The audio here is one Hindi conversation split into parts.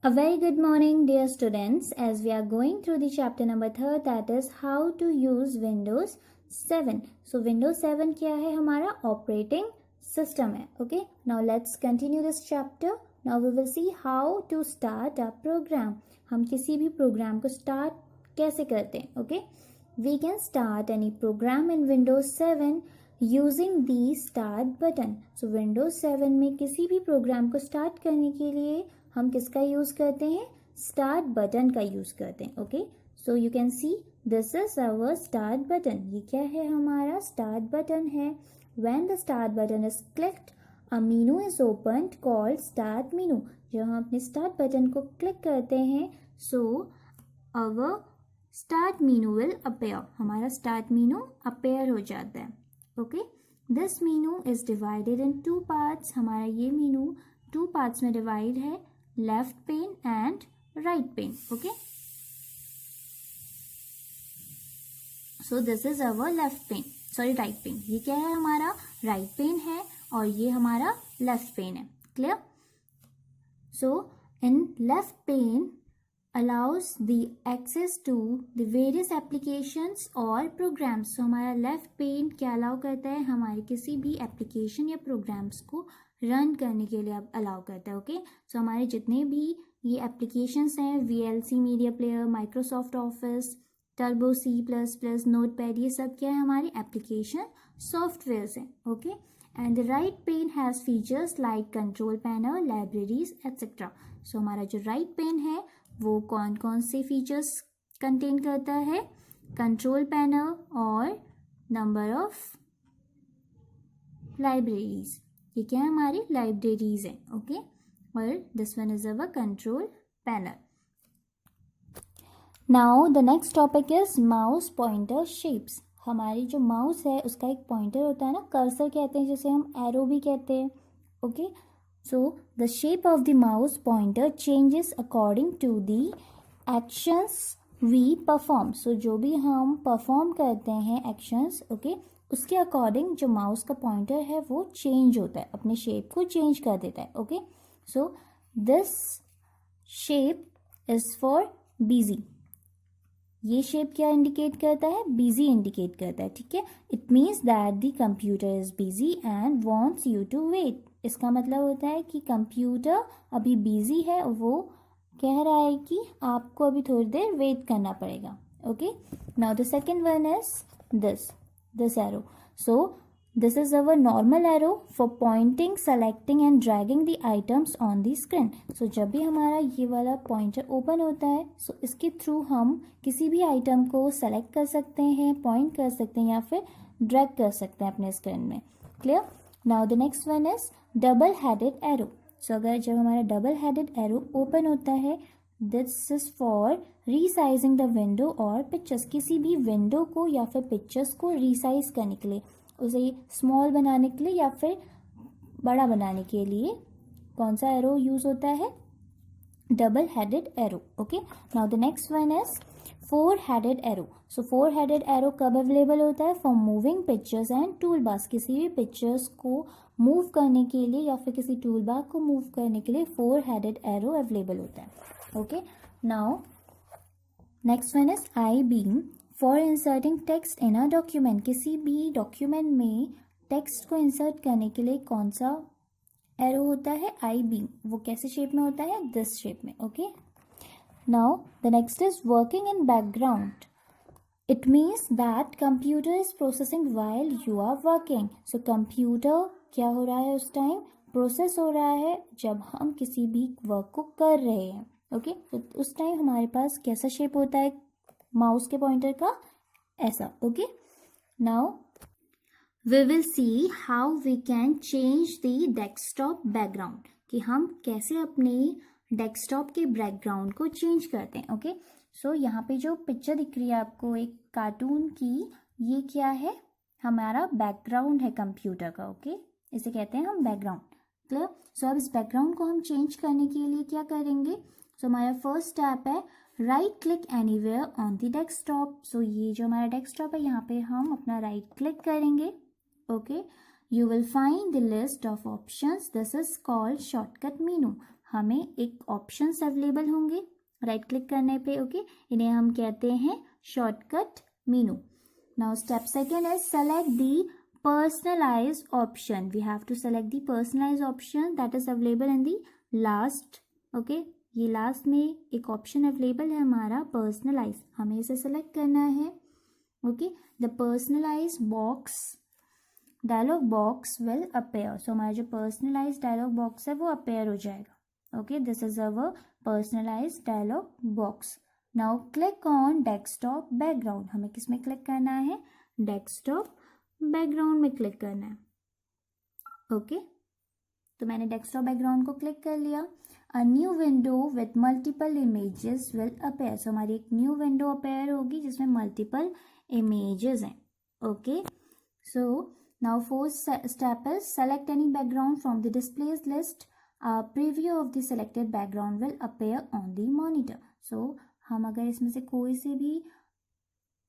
A very good morning, dear students, as we are going through the chapter number 3, that is how to use Windows 7. So Windows 7 क्या है हमारा operating system है. Okay, now let's continue this chapter. Now we will see how to start a program. हम किसी भी program को start कैसे करते हैं. Okay, we can start any program in Windows 7 using the start button. So Windows 7 में किसी भी program को start करने के लिए हम किसका यूज करते हैं, स्टार्ट बटन का यूज करते हैं. Okay, so you can see this is our start button. ये क्या है, हमारा स्टार्ट बटन है. When the start button is clicked a menu is opened called start menu. जब हम अपने स्टार्ट बटन को क्लिक करते हैं so our start menu will appear. हमारा स्टार्ट मेनू अपेयर हो जाता है. Okay, this menu is divided in two parts. हमारा ये मेनू टू पार्ट्स में डिवाइड है, left pane and right pane. Okay, so this is our left pane, sorry right pane. ये क्या है, हमारा राइट पेन है और ये हमारा लेफ्ट पेन है. Clear? So in left pen allows the access to the various applications और programs. So हमारा left pane क्या allow करता है, हमारे किसी भी application या programs को रन करने के लिए allow करता है. ओके, सो हमारे जितने भी ये applications हैं, VLC media player, Microsoft Office, Turbo C++, Notepad, ये सब क्या है, हमारे application सॉफ्टवेयर्स हैं. Okay, and the right pane has features like control panel, libraries etcetera. So हमारा जो राइट पेन है वो कौन कौन से फीचर्स कंटेन करता है, कंट्रोल पैनल और नंबर ऑफ लाइब्रेरीज. ये क्या है, हमारी लाइब्रेरीज है. ओके, और this one is our control panel. Now the next topic is mouse pointer shapes. हमारी जो माउस है उसका एक पॉइंटर होता है ना, कर्सर कहते हैं, जिसे हम एरो भी कहते हैं. Okay, so the shape of the mouse pointer changes according to the actions we perform. so जो भी हम परफॉर्म करते हैं एक्शंस, ओके, उसके अकॉर्डिंग जो माउस का पॉइंटर है वो चेंज होता है, अपने शेप को चेंज कर देता है. Okay, so this shape is for busy. ये शेप क्या इंडिकेट करता है, बिजी इंडिकेट करता है. ठीक है, it means that the computer is busy and wants you to wait. इसका मतलब होता है कि कंप्यूटर अभी बिजी है, वो कह रहा है कि आपको अभी थोड़ी देर वेट करना पड़ेगा. Okay, now the second one is this arrow. So this is our normal arrow for pointing, selecting and dragging the items on the screen. So जब भी हमारा ये वाला पॉइंटर ओपन होता है सो इसके थ्रू हम किसी भी आइटम को सेलेक्ट कर सकते हैं, पॉइंट कर सकते हैं या फिर ड्रैग कर सकते हैं अपने स्क्रीन में. Clear? Now the next one is double headed arrow. So अगर जब हमारा डबल हेडेड एरो ओपन होता है, this is for resizing the window और पिक्चर्स. किसी भी विंडो को या फिर पिक्चर्स को रीसाइज करने के लिए, उसे स्मॉल बनाने के लिए या फिर बड़ा बनाने के लिए कौन सा एरो यूज होता है, double headed arrow. Okay, now the next one is four headed arrow. So four headed arrow कब अवेलेबल होता है, for moving pictures and tool bars. किसी भी पिक्चर्स को मूव करने के लिए या फिर किसी टूल बार को मूव करने के लिए फोर हेडेड एरो अवेलेबल होता है. Okay, now next one is I beam for inserting text in a document. किसी भी डॉक्यूमेंट में टेक्स्ट को इंसर्ट करने के लिए कौन सा एरो होता है, आई बीम. वो कैसे शेप में होता है, दिस शेप में. Okay, now the next is working in background. It means that computer is processing while you are working. So computer क्या हो रहा है उस टाइम, प्रोसेस हो रहा है जब हम किसी भी वर्क को कर रहे हैं. ओके, तो उस टाइम हमारे पास कैसा शेप होता है माउस के पॉइंटर का, ऐसा. Okay, now we will see how we can change the desktop background, कि हम कैसे अपने डेस्कटॉप के बैकग्राउंड को चेंज करते हैं. ओके, सो यहाँ पे जो पिक्चर दिख रही है आपको एक कार्टून की, ये क्या है, हमारा बैकग्राउंड है कंप्यूटर का. ओके, इसे कहते हैं हम बैकग्राउंड. क्लियर? सो अब इस बैकग्राउंड को हम चेंज करने के लिए क्या करेंगे, सो हमारा फर्स्ट स्टेप है right click anywhere on the desktop. So ये जो हमारा डेस्कटॉप है यहाँ पे हम अपना राइट क्लिक करेंगे. Okay, you will find the list of options. This is called shortcut menu. हमें एक ऑप्शंस अवेलेबल होंगे राइट क्लिक करने पे, ओके। इन्हें हम कहते हैं shortcut menu. Now step second is select the personalized option. We have to select the personalized option that is available in the last, okay। ये लास्ट में एक ऑप्शन अवेलेबल है हमारा पर्सनलाइज, हमें इसे सेलेक्ट करना है, okay. The personalize box dialog box will appear, so हमारा जो पर्सनलाइज डायलॉग बॉक्स है वो अपेयर हो जाएगा, okay. This is our personalise dialog box. Now click on desktop background, हमें किस में क्लिक करना है, डेस्कटॉप बैकग्राउंड में क्लिक करना है, ओके। तो मैंने डेस्कटॉप बैकग्राउंड को क्लिक कर लिया। A new window with multiple images will appear, so हमारी एक न्यू विंडो अपेयर होगी जिसमें मल्टीपल इमेजेस हैं, okay. So now fourth step is select any background from the displays list, preview of the selected background will appear on the monitor. So हम अगर इसमें से कोई से भी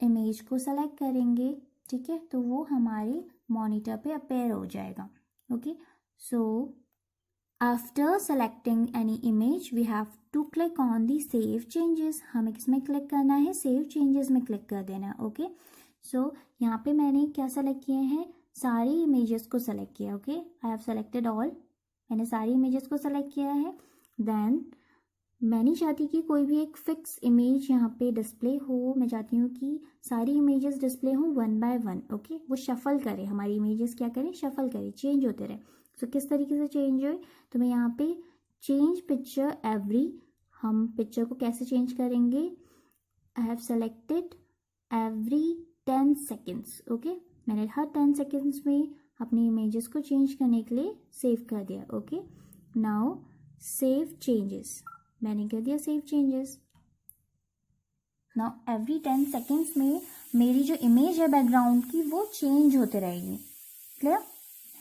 इमेज को सेलेक्ट करेंगे, ठीक है, तो वो हमारे मॉनिटर पे अपेयर हो जाएगा, okay. So after selecting any image we have to click on the save changes, हमें किसमें क्लिक करना है, सेव चेंजेस में क्लिक कर देना है, ओके। सो यहाँ पे मैंने क्या सेलेक्ट किए हैं, सारी इमेजेस को सेलेक्ट किया, okay. I have selected all, मैंने सारी इमेजेस को सेलेक्ट किया है। देन मैं नहीं चाहती कि कोई भी एक फिक्स इमेज यहाँ पे डिस्प्ले हो, मैं चाहती हूँ कि सारी इमेजेस डिस्प्ले हो वन बाय वन, ओके। वो शफल करे, हमारी इमेजेस क्या करें, शफल करे, चेंज होते रहे। सो किस तरीके से चेंज हुए, तो मैं यहाँ पे चेंज पिक्चर एवरी, हम पिक्चर को कैसे चेंज करेंगे, I have selected every 10 seconds, okay. मैंने हर 10 सेकेंड्स में अपनी इमेजेस को चेंज करने के लिए सेव कर दिया, ओके। नाउ सेव चेंजेस, मैंने कर दिया save changes. Now every 10 seconds में मेरी जो इमेज है बैकग्राउंड की वो चेंज होते रहेगी, clear.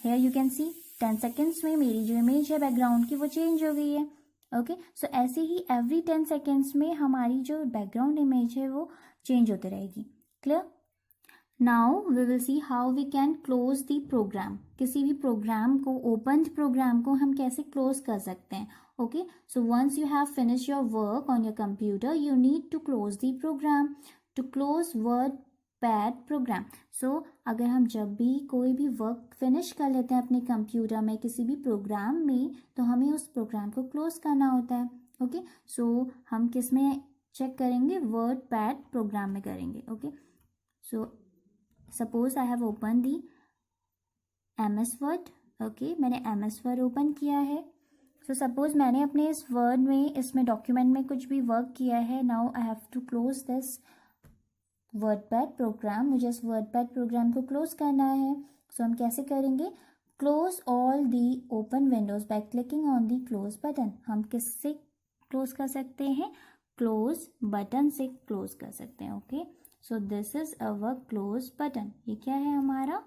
Here you can see 10 seconds में मेरी जो इमेज है बैकग्राउंड की वो चेंज हो गई है, ओके। सो ऐसे ही एवरी 10 सेकेंड्स में हमारी जो बैकग्राउंड इमेज है वो चेंज होते रहेगी, clear. Now we will see how we can close the program, किसी भी प्रोग्राम को, ओपन प्रोग्राम को हम कैसे क्लोज कर सकते हैं, okay। So once you have finished your work on your computer you need to close the program, to close WordPad program। so अगर हम जब भी कोई भी वर्क फिनिश कर लेते हैं अपने कंप्यूटर में किसी भी प्रोग्राम में, तो हमें उस प्रोग्राम को क्लोज करना होता है, ओके। सो हम किस में चेक करेंगे, WordPad प्रोग्राम में करेंगे, okay. So suppose I have open the MS word, okay. मैंने MS वर्ड ओपन किया है। सो सपोज मैंने अपने इस वर्ड में, इसमें डॉक्यूमेंट में कुछ भी वर्क किया है। Now I have to close this WordPad program, मुझे इस वर्डपैड प्रोग्राम को क्लोज करना है। सो हम कैसे करेंगे, close all the open Windows by clicking on the close button. हम किससे क्लोज कर सकते हैं, क्लोज बटन से क्लोज कर सकते हैं, okay. So this is our close button, ये क्या है, हमारा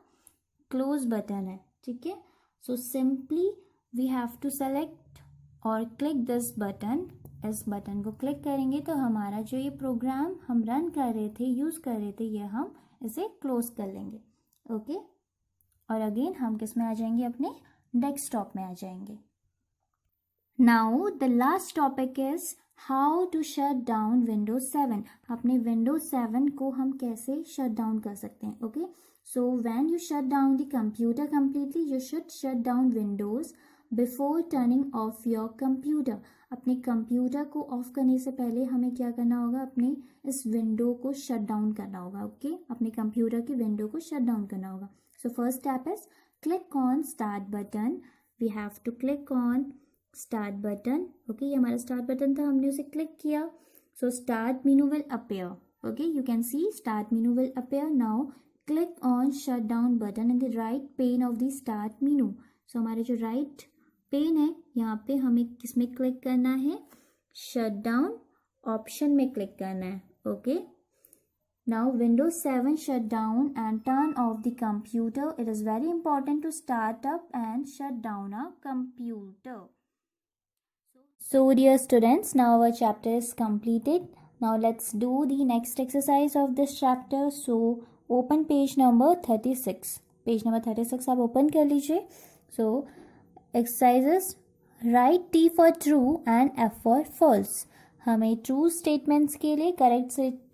क्लोज बटन है, ठीक है। So simply we have to select और क्लिक दिस बटन, इस बटन को क्लिक करेंगे तो हमारा जो ये प्रोग्राम हम रन कर रहे थे, यूज़ कर रहे थे, ये हम इसे क्लोज कर लेंगे, ओके। और अगेन हम किस में आ जाएंगे, अपने डेस्कटॉप में आ जाएंगे। Now the last topic is how to shut down Windows 7। अपने विंडोज 7 को हम कैसे शट डाउन कर सकते हैं, okay. So when you shut down the computer completely you should shut down Windows before turning of your computer. अपने कंप्यूटर को ऑफ करने से पहले हमें क्या करना होगा, अपने इस विंडो को शट डाउन करना होगा, ओके। अपने कंप्यूटर की विंडो को शट डाउन करना होगा। So first step is click on start button, we have to click on start button, okay. ये हमारा स्टार्ट बटन था, हमने उसे क्लिक किया। So start menu will appear, okay. You can see start menu will appear. Now click on shut down button in the right pane of the start menu. So हमारे जो राइट पेन है यहाँ पे हमें किसमें क्लिक करना है, शट डाउन ऑप्शन में क्लिक करना है, okay. Now Windows 7 shut down and turn off the computer. It is very important to start up and shut down a computer. So dear students, now our chapter is completed. Now let's do the next exercise of this chapter. So open page number 36. Page number 36 आप open कर लीजिए. So exercises write T for true and F for false. हमें ट्रू स्टेटमेंट्स के लिए, करेक्ट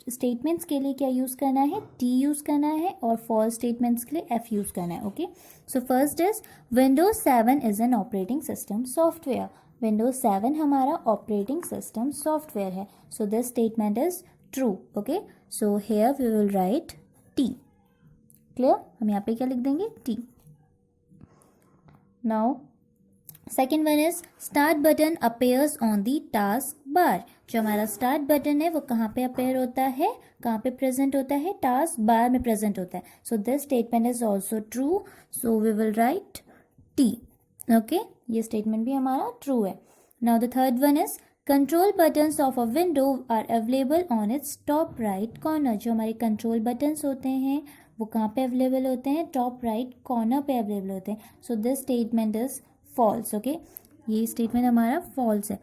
स्टेटमेंट्स के लिए क्या यूज़ करना है, टी यूज़ करना है, और फॉल्स स्टेटमेंट्स के लिए एफ यूज़ करना है। Okay, so first is Windows 7 is an operating system software. Windows 7 हमारा ऑपरेटिंग सिस्टम सॉफ्टवेयर है, so this statement is true. Okay, so here we will write T. Clear, हम यहाँ पे क्या लिख देंगे, T. Now second one is start button appears on the taskbar. जो हमारा स्टार्ट बटन है वो कहाँ पे अपेयर होता है, कहाँ पे प्रेजेंट होता है, टास्क बार में प्रेजेंट होता है। So this statement is also true, so we will write T. Okay, ये स्टेटमेंट भी हमारा ट्रू है। Now the third one is control buttons of a window are available on its top right corner. जो हमारे कंट्रोल बटन्स होते हैं वो कहाँ पे अवेलेबल होते हैं, टॉप राइट कॉर्नर पे अवेलेबल होते हैं। So this statement is false. Okay, ये स्टेटमेंट हमारा फॉल्स है।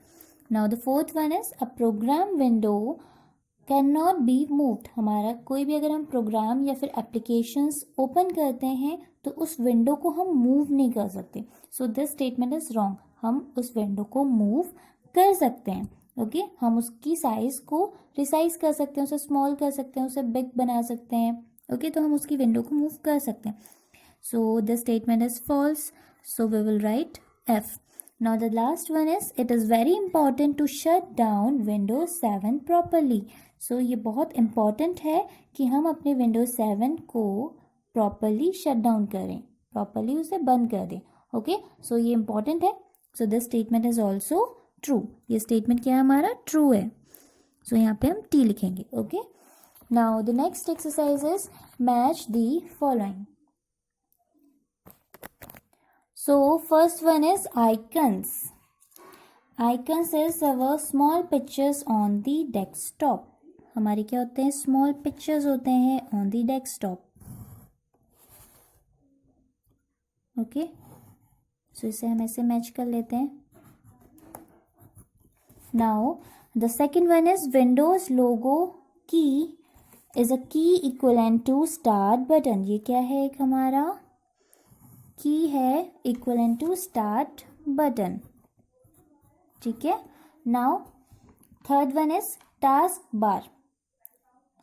Now the fourth one is a program window can not be moved. हमारा कोई भी अगर हम प्रोग्राम या फिर एप्लीकेशंस ओपन करते हैं तो उस विंडो को हम मूव नहीं कर सकते। सो दिस स्टेटमेंट इज रॉन्ग। हम उस विंडो को मूव कर सकते हैं। ओके, हम उसकी साइज को रिसाइज कर सकते हैं, उसे स्मॉल कर सकते हैं, उसे बिग बना सकते हैं। ओके, तो हम उसकी विंडो को मूव कर सकते हैं। So this statement is false, so we will write F. Now the last one is it is very important to shut down Windows 7 properly. So ये बहुत important है कि हम अपने Windows 7 को properly shut down करें, properly उसे बंद कर दें। Okay, so ये important है। So this statement is also true. ये statement क्या है हमारा, true है। So यहाँ पे हम T लिखेंगे। Okay, now the next exercise is match the following. So first one is icons. Icons is our small pictures on the desktop. हमारे क्या होते हैं, small pictures होते हैं on the desktop. Okay, so इसे हम ऐसे मैच कर लेते हैं। Now the second one is Windows logo key is a key equivalent to start button. ये क्या है, एक हमारा की है इक्वलेंट टू स्टार्ट बटन। ठीक है, now third one is task bar.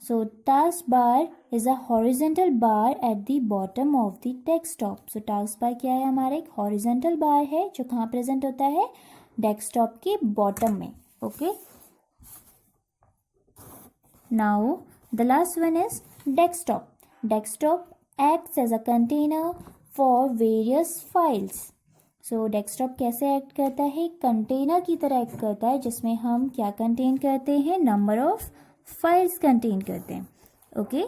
So task bar is a horizontal bar at the bottom of the desktop. So task bar क्या है हमारा, एक हॉरिजेंटल बार है जो कहाँ प्रेजेंट होता है, डेस्कटॉप के बॉटम में। Okay, now the last one is desktop. Desktop acts as a container for various files. So desktop कैसे एक्ट करता है, कंटेनर की तरह एक्ट करता है जिसमें हम क्या कंटेन करते हैं, नंबर ऑफ फाइल्स कंटेन करते हैं। Okay,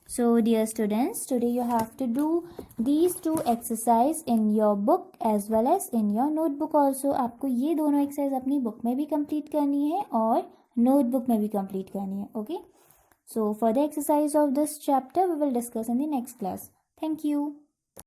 so dear students, today you have to do these two exercise in your book as well as in your notebook also. आपको ये दोनों एक्सरसाइज अपनी बुक में भी कंप्लीट करनी है और नोटबुक में भी कंप्लीट करनी है। Okay, so further exercise of this chapter we will discuss in the next class. Thank you.